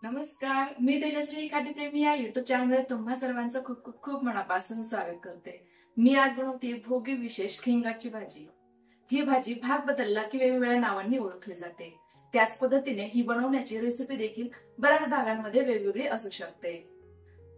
नमस्कार, मी तेजश्री खाद्यप्रेमी या युट्यूब चॅनलमध्ये तुम्हा सर्वांचं खूप खूप खूप मनापासून स्वागत करते। मी आज बनवते भोगी विशेष खिंगाची भाजी। ही भाजी भाग बदलला की वेगवेगळ्या नावांनी ओळखली जाते। त्याच पद्धतीने ही बनवण्याची रेसिपी देखील बऱ्याच भागांमध्ये वेगवेगळी असू शकते।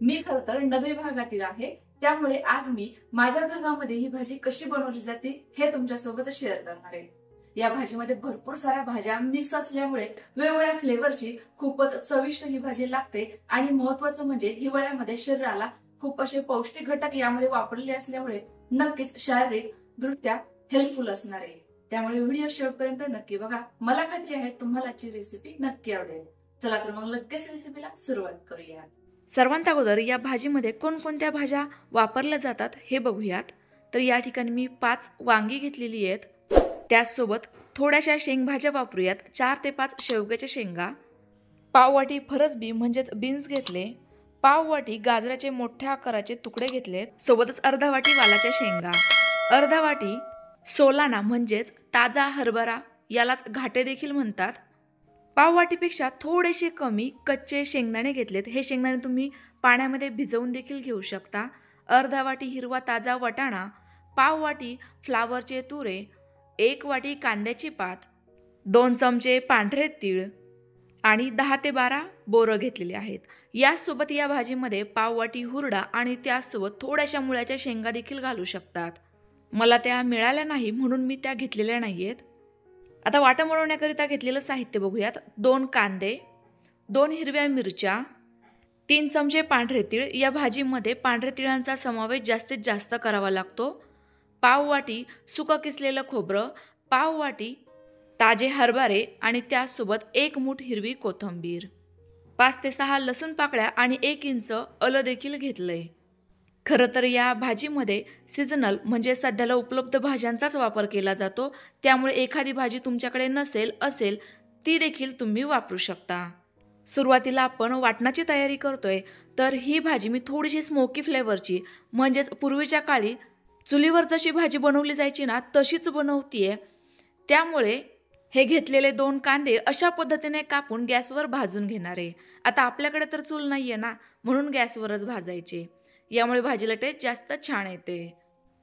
मी खरं तर नगरी भागातील आहे, त्यामुळे आज मी माझ्या भागामध्ये ही भाजी कशी बनवली जाते हे तुमच्यासोबत शेअर करणार आहे। या भाजीमध्ये भरपूर साऱ्या भाज्या मिक्स असल्यामुळे वेगवेगळ्या फ्लेवरची खूपच चविष्ट ही भाजी लागते आणि महत्त्वाचं म्हणजे हिवाळ्यामध्ये शरीराला खूप असे पौष्टिक घटक यामध्ये वापरले असल्यामुळे नक्कीच शारीरिक दृष्ट्या हेल्पफुल असणार आहे। त्यामुळे व्हिडिओ शेवटपर्यंत नक्की बघा। मला खात्री आहे तुम्हाला आजची रेसिपी नक्की आवडेल। चला तर मग लगेच रेसिपीला सुरुवात करूया। सर्वांत अगोदर या भाजीमध्ये कोणकोणत्या भाज्या वापरल्या जातात हे बघूयात। तर या ठिकाणी मी 5 वांगी घेतलेली आहेत। त्याचसोबत थोड्याशा शेंगभाज्या वापरूयात। 4 ते 5 शेवग्याच्या शेंगा, पाव वाटी फरसबी म्हणजेच बीन्स घेतले, पाव वाटी गाजराचे मोठ्या आकाराचे तुकडे घेतलेत, सोबतच अर्धा वाटी वालाच्या शेंगा, अर्धा वाटी सोलाना म्हणजेच ताजा हरभरा, यालाच घाटे देखील म्हणतात, पाव वाटीपेक्षा थोडेसे कमी कच्चे शेंगदाणे घेतलेत। हे शेंगदाणे तुम्ही पाण्यामध्ये भिजवून देखील घेऊ शकता, अर्धा वाटी हिरवा ताजा वटाणा, पाव वाटी फ्लावरचे तुरे, 1 वाटी कांद्याची पात, 2 चमचे पांढरे तीळ आणि 10 ते 12 बोरं घेतलेले आहेत। यासोबत या भाजीमध्ये पाव वाटी हुरडा आणि त्यासोबत थोड्याशा मुळ्याच्या शेंगा देखील घालू शकतात। मला त्या मिळाल्या नाही म्हणून मी त्या घेतलेल्या नाहीयेत। आता वाटण बनवण्याकरिता घेतलेलं साहित्य बघूयात। 2 कांदे, 2 हिरव्या मिरच्या, 3 चमचे पांढरे तीळ। या भाजीमध्ये पांढरे तिळांचा समावेश जास्तीत जास्त करावा लागतो। पाव वाटी सुकं किसलेलं खोबरं, पाव वाटी ताजे हरभरे आणि त्यासोबत 1 मूठ हिरवी कोथिंबीर, 5 ते 6 लसूण पाकळ्या आणि 1 इंच आलं देखील घेतलंय। खरं तर या भाजीमध्ये सीझनल म्हणजे सध्याला उपलब्ध भाज्यांचाच वापर केला जातो, त्यामुळे एखादी भाजी तुमच्याकडे असेल ती देखील तुम्ही वापरू शकता। सुरुवातीला आपण वाटणाची तयारी करतोय, तर ही भाजी मी थोडीशी स्मोकी फ्लेवरची म्हणजेच पूर्वीच्या काळी चुलीवर जशी भाजी बनवली जायची ना तशीच बनवतीये। त्यामुळे हे घेतलेले 2 कांदे अशा पद्धतीने कापून गॅसवर भाजून घेणार आहे। आता आपल्याकडे तर चूल नाहीये ना, म्हणून गॅसवरच भाजायचे, यामुळे भाजीला टेस्ट जास्त छान येते।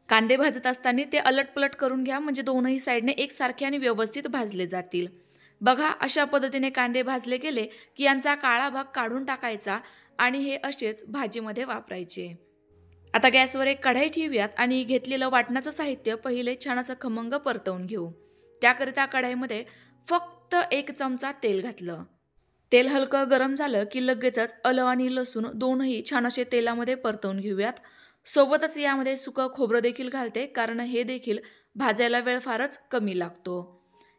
कांदे भाजत असताना ते अलटपलट करून घ्या, म्हणजे दोनही साईडने एकसारखे आणि व्यवस्थित भाजले जातील। बघा, अशा पद्धतीने कांदे भाजले गेले की यांचा काळा भाग काढून टाकायचा आणि हे असेच भाजीमध्ये वापरायचे। आता गॅसवर एक कढई ठेवूयात आणि घेतलेलं वाटणाचं साहित्य पहिले छान असं खमंग परतवून घेऊ। त्याकरिता कढईमध्ये फक्त 1 चमचा तेल घातलं। तेल हलकं गरम झालं की लगेचच आलं आणि लसूण दोनही छान असे तेलामध्ये परतवून घेऊयात। सोबतच यामध्ये सुकं खोबरं देखील घालते, कारण हे देखील भाजायला वेळ फारच कमी लागतो।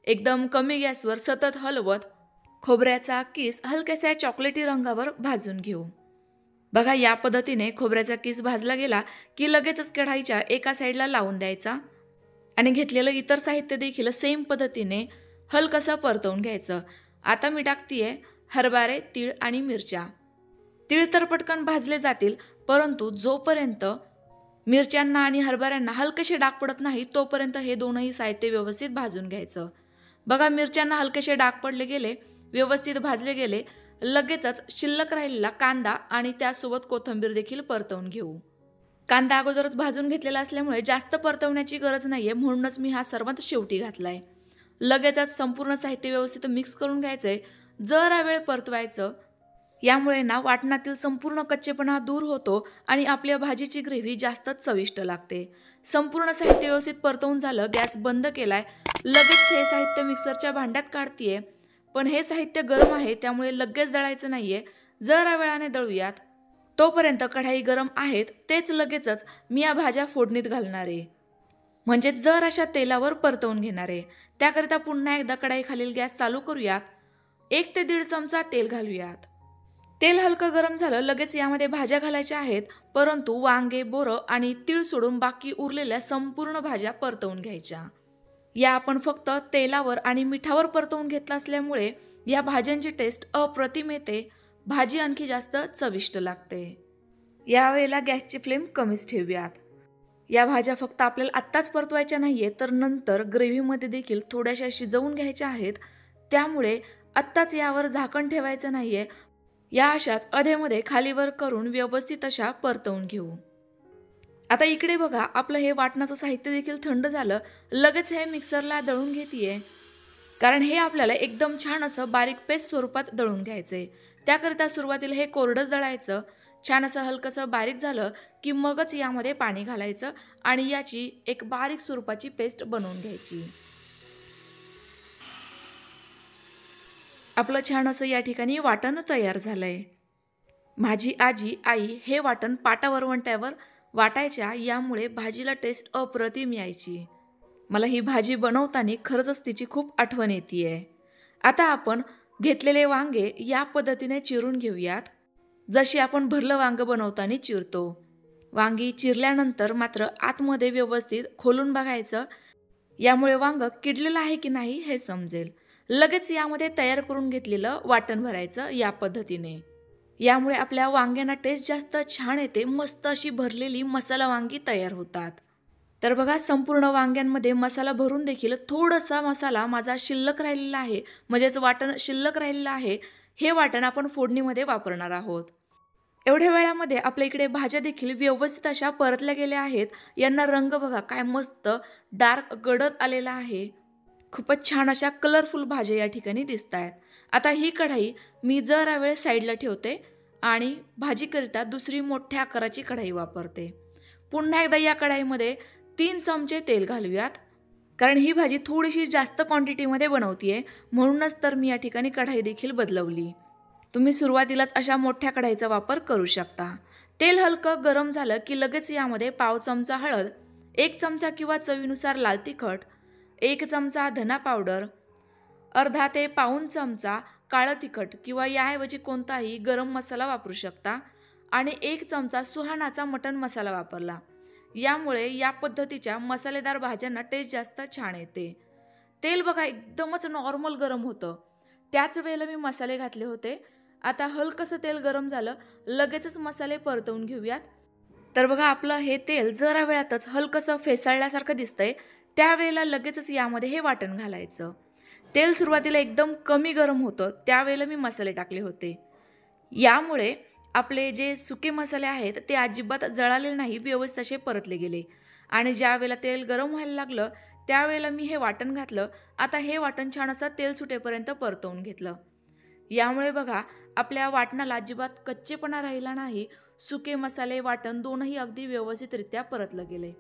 एकदम कमी गॅसवर सतत हलवत खोबऱ्याचा किस हलक्याशा चॉकलेटी रंगावर भाजून घेऊ। बघा, या पद्धतीने खोबऱ्याचा किस भाजला गेला की लगेचच कढईच्या एका साईडला लावून द्यायचा आणि घेतलेलं इतर साहित्य देखील सेम पद्धतीने हलकसं परतवून घ्यायचं। आता मी टाकतीये हरभरे, तीळ आणि मिरच्या। तीळ तर पटकन भाजले जातील, परंतु जोपर्यंत मिरच्यांना आणि हरभऱ्यांना हलकेसे डाग पडत नाही तोपर्यंत हे दोनही साहित्य व्यवस्थित भाजून घ्यायचं। बघा, मिरच्यांना हलकेसे डाग पडले गेले, व्यवस्थित भाजले गेले, लगेचच शिल्लक राहिलेला कांदा आणि त्यासोबत कोथिंबीर देखील परतवून घेऊ। कांदा अगोदरच भाजून घेतलेला असल्यामुळे जास्त परतवण्याची गरज नाहीये, म्हणूनच मी हा सर्वात शेवटी घातलाय। लगेचच संपूर्ण साहित्य व्यवस्थित मिक्स करून घ्यायचंय, जरा वेळ परतवायचं। यामुळे ना वाटणातील संपूर्ण कच्चेपणा दूर होतो आणि आपल्या भाजीची ग्रेव्ही जास्त चविष्ट लागते। संपूर्ण साहित्य व्यवस्थित परतवून झालं, गॅस बंद केलाय। लगेच हे साहित्य मिक्सरच्या भांड्यात काढतीये, पण हे साहित्य गरम आहे त्यामुळे लगेच दळायचं नाहीये, जरा वेळाने दळूयात। तोपर्यंत कढई गरम आहेत तेच लगेचच मी या भाज्या फोडणीत घालणार आहे, म्हणजे जर अशा तेलावर परतवून घेणार आहे। त्याकरिता पुन्हा एकदा कढईखालील गॅस चालू करूयात। 1 ते 1.5 चमचा तेल घालूयात। तेल हलकं गरम झालं, लगेच यामध्ये भाज्या घालायच्या आहेत, परंतु वांगे, बोरं आणि तीळ सोडून बाकी उरलेल्या संपूर्ण भाज्या परतवून घ्यायच्या। या आपण फक्त तेलावर आणि मिठावर परतवून घेतला असल्यामुळे या भाज्यांची टेस्ट अप्रतिम येते, भाजी आणखी जास्त चविष्ट लागते। यावेळेला गॅसची फ्लेम कमीच ठेवूयात। या भाज्या फक्त आपल्याला आत्ताच परतवायच्या नाहीये, तर नंतर ग्रेव्हीमध्ये देखील थोड्याशा शिजवून घ्यायच्या आहेत, त्यामुळे आत्ताच यावर झाकण ठेवायचं नाहीये। या अशाच अधेमध्ये खालीवर करून व्यवस्थित अशा परतवून घेऊ। आता इकडे बघा आपलं हे वाटणाचं साहित्य देखील थंड झालं। लगेच हे मिक्सरला दळून घेतीये, कारण हे आपल्याला एकदम छान असं बारीक पेस्ट स्वरूपात दळून घ्यायचंय। त्याकरिता सुरुवातीला हे कोरडंच दळायचं। छान असं हलकसं बारीक झालं की मगच यामध्ये पाणी घालायचं आणि याची एक बारीक स्वरूपाची पेस्ट बनवून घ्यायची। आपलं छान असं या ठिकाणी वाटण तयार झालंय। माझी आजी आई हे वाटण पाटा वरवंट्यावर वाटायच्या, यामुळे भाजीला टेस्ट अप्रतिम यायची। मला ही भाजी बनवताना खरंच तिची खूप आठवण येतेय। आता आपण घेतलेले वांगे या पद्धतीने चिरून घेऊयात, जशी आपण भरलं वांग बनवताना चिरतो। वांगी चिरल्यानंतर मात्र आतमध्ये व्यवस्थित खोलून बघायचं, यामुळे वांग किडलेलं आहे की नाही हे समजेल। लगेच यामध्ये तयार करून घेतलेलं वाटण भरायचं या पद्धतीने। यामुळे आपल्या वांग्यांना टेस्ट जास्त छान येते। मस्त अशी भरलेली मसाला वांगी तयार होतात। तर बघा संपूर्ण वांग्यांमध्ये मसाला भरून देखील थोडासा मसाला माझा शिल्लक राहिलेला आहे, म्हणजेच वाटण शिल्लक राहिलेलं आहे। हे वाटण आपण फोडणीमध्ये वापरणार आहोत। एवढ्या वेळामध्ये आपल्या इकडे भाज्या देखील व्यवस्थित अशा परतल्या गेल्या आहेत। यांना रंग बघा काय मस्त डार्क गडद आलेला आहे। खूपच छान अशा कलरफुल भाज्या या ठिकाणी दिसतायत। आता ही कढाई मी जरा वेळ साईडला ठेवते आणि भाजीकरिता दुसरी मोठ्या आकाराची कढाई वापरते। पुन्हा एकदा या कढाईमध्ये 3 चमचे तेल घालूयात, कारण ही भाजी थोडीशी जास्त क्वांटिटीमध्ये बनवतीये, म्हणूनच तर मी या ठिकाणी कढाई देखील बदलवली। तुम्ही सुरुवातीलाच अशा मोठ्या कढाईचा वापर करू शकता। तेल हलकं गरम झालं की लगेच यामध्ये पाव चमचा हळद, 1 चमचा किंवा चवीनुसार लाल तिखट, 1 चमचा धना पावडर, अर्धा ते पाऊण चमचा काळं तिखट किंवा याऐवजी कोणताही गरम मसाला वापरू शकता आणि 1 चमचा सुहानाचा मटण मसाला वापरला। यामुळे या पद्धतीच्या मसालेदार भाज्यांना टेस्ट जास्त छान येते। तेल बघा एकदमच नॉर्मल गरम होतं, त्याच वेळेला मी मसाले घातले होते। आता हलकसं तेल गरम झालं, लगेचच मसाले परतवून घेऊयात। तर बघा आपलं हे तेल जरा वेळातच हलकसं फेसाळल्यासारखं दिसतंय, त्यावेळेला लगेचच यामध्ये हे वाटण घालायचं। तेल सुरुवातीला एकदम कमी गरम होतं, त्यावेळेला मी मसाले टाकले होते। यामुळे आपले जे सुके मसाले आहेत ते अजिबात जळालेले नाही, व्यवस्थित असे परतले गेले। आणि ज्या वेळेला तेल गरम व्हायला लागलं त्यावेळेला मी हे वाटण घातलं। आता हे वाटण छान असं तेल सुटेपर्यंत परतवून घेतलं। यामुळे बघा आपल्या वाटणाला अजिबात कच्चेपणा राहिला नाही, सुके मसाले वाटण दोनही अगदी व्यवस्थितरित्या परतलं गेले।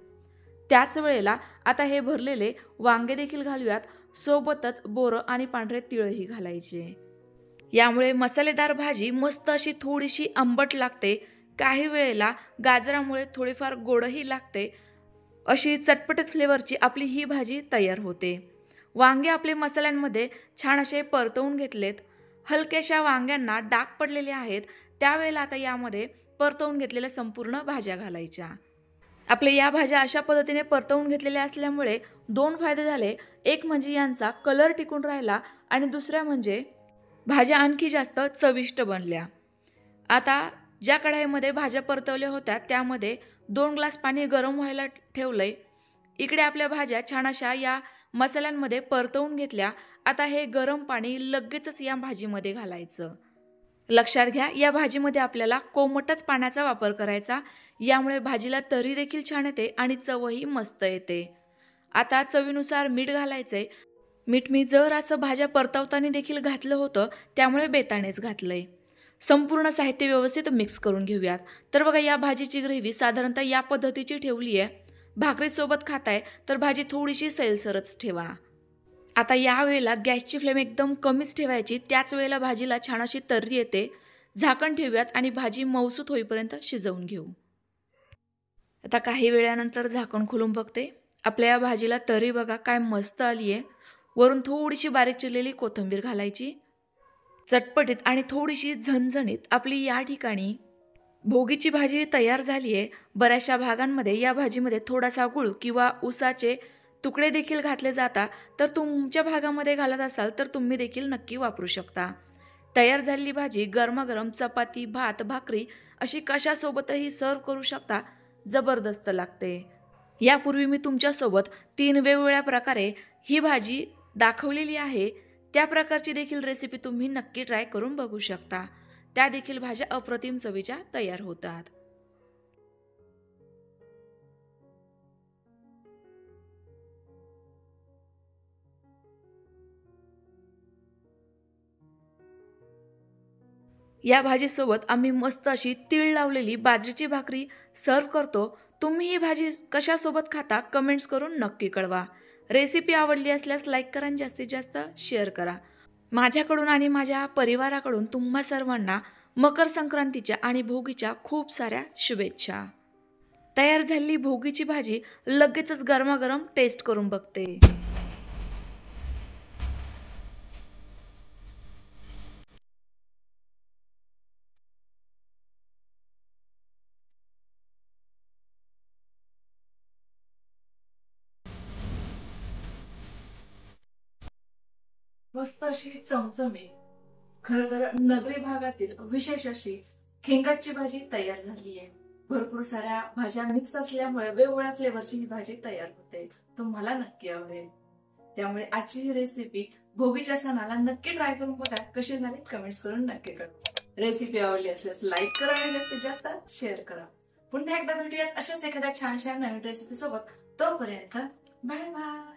त्याच वेळेला आता हे भरलेले वांगे देखील घालूयात, सोबतच बोरं आणि पांढरे तिळही घालायचे। यामुळे मसालेदार भाजी मस्त अशी थोडीशी आंबट लागते, काही वेळेला गाजरामुळे थोडीफार गोडही लागते। अशी चटपटीत फ्लेवरची आपली ही भाजी तयार होते। वांगे आपले मसाल्यांमध्ये छान असे परतवून घेतलेत। हलक्याशा वांग्यांना डाग पडलेले आहेत, त्यावेळेला आता यामध्ये परतवून घेतलेल्या संपूर्ण भाज्या घालायच्या। आपल्या या भाज्या अशा पद्धतीने परतवून घेतलेल्या असल्यामुळे 2 फायदे झाले। एक म्हणजे यांचा कलर टिकून राहिला आणि दुसरा म्हणजे भाज्या आणखी जास्त चविष्ट बनल्या। आता ज्या कढाईमध्ये भाज्या परतवल्या होत्या त्यामध्ये 2 ग्लास पाणी गरम व्हायला ठेवलंय। इकडे आपल्या भाज्या छान अशा या मसाल्यांमध्ये परतवून घेतल्या। आता हे गरम पाणी लगेचच या भाजीमध्ये घालायचं। लक्षात घ्या, या भाजीमध्ये आपल्याला कोमटच पाण्याचा वापर करायचा, यामुळे भाजीला तरी देखील छान येते आणि चवही मस्त येते। आता चवीनुसार मीठ घालायचंय। मीठ मी जरासं भाज्या परतवताना देखील घातलं होतं, त्यामुळे बेतानेच घातलंय। संपूर्ण साहित्य व्यवस्थित मिक्स करून घेऊयात। तर बघा या भाजीची ग्रेव्ही साधारणतः या पद्धतीची ठेवली आहे। भाकरीसोबत खाताय तर भाजी थोडीशी सैलसरच ठेवा। आता यावेळेला गॅसची फ्लेम एकदम कमीच ठेवायची, त्याच वेळेला भाजीला छान अशी तर्री येते। झाकण ठेवूयात आणि भाजी मऊसूत होईपर्यंत शिजवून घेऊ। आता काही वेळानंतर झाकण खोलून बघते, आपल्या या भाजीला तर्री बघा काय मस्त आली आहे। वरून थोडीशी बारीक चिरलेली कोथिंबीर घालायची। चटपटीत आणि थोडीशी झणझणीत आपली या ठिकाणी भोगीची भाजी तयार झाली आहे। बऱ्याचशा भागांमध्ये या भाजीमध्ये थोडासा गूळ किंवा ऊसाचे तुकडे देखील घातले जातात, तर तुमच्या भागामध्ये घालत असाल तर तुम्ही देखील नक्की वापरू शकता। तयार झालेली भाजी गरमागरम चपाती, भात, भाकरी अशी कशासोबतही सर्व करू शकता, जबरदस्त लागते। यापूर्वी मी तुमच्यासोबत 3 वेगवेगळ्या प्रकारे ही भाजी दाखवलेली आहे, त्या प्रकारची देखील रेसिपी तुम्ही नक्की ट्राय करून बघू शकता। त्या देखील भाज्या अप्रतिम चवीच्या तयार होतात. या भाजीसोबत आम्ही मस्त अशी तीळ लावलेली बाजरीची भाकरी सर्व करतो. तुम्ही ही भाजी कशासोबत खाता कमेंट्स करून नक्की कळवा. रेसिपी आवडली असल्यास लाईक करा आणि जास्तीत जास्त शेअर करा. माझ्याकडून आणि माझ्या परिवाराकडून तुम्हा सर्वांना मकर संक्रांतीच्या आणि भोगीच्या खूप साऱ्या शुभेच्छा. तयार झालेली भोगीची भाजी लगेचच गरमागरम टेस्ट करून बघते. मस्त अशी चमचमीत, खरं तर नगरी भागातील विशेष अशी खेंगटची भाजी तयार झाली आहे. भरपूर साऱ्या भाज्या मिक्स असल्यामुळे वेगवेगळ्या फ्लेवरची ही भाजी तयार होते. तुम्हाला नक्की आवडेल. त्यामुळे आजची ही रेसिपी भोगीच्या सणाला नक्की ट्राय करून बघा. कशी झाली कमेंट्स करून नक्की कळवा. रेसिपी आवडली असल्यास लाईक करा आणि जास्तीत जास्त शेअर करा. पुन्हा एकदा भेटूयात अशाच एखाद्या छानशा नवीन रेसिपी सोबत. तोपर्यंत बाय बाय.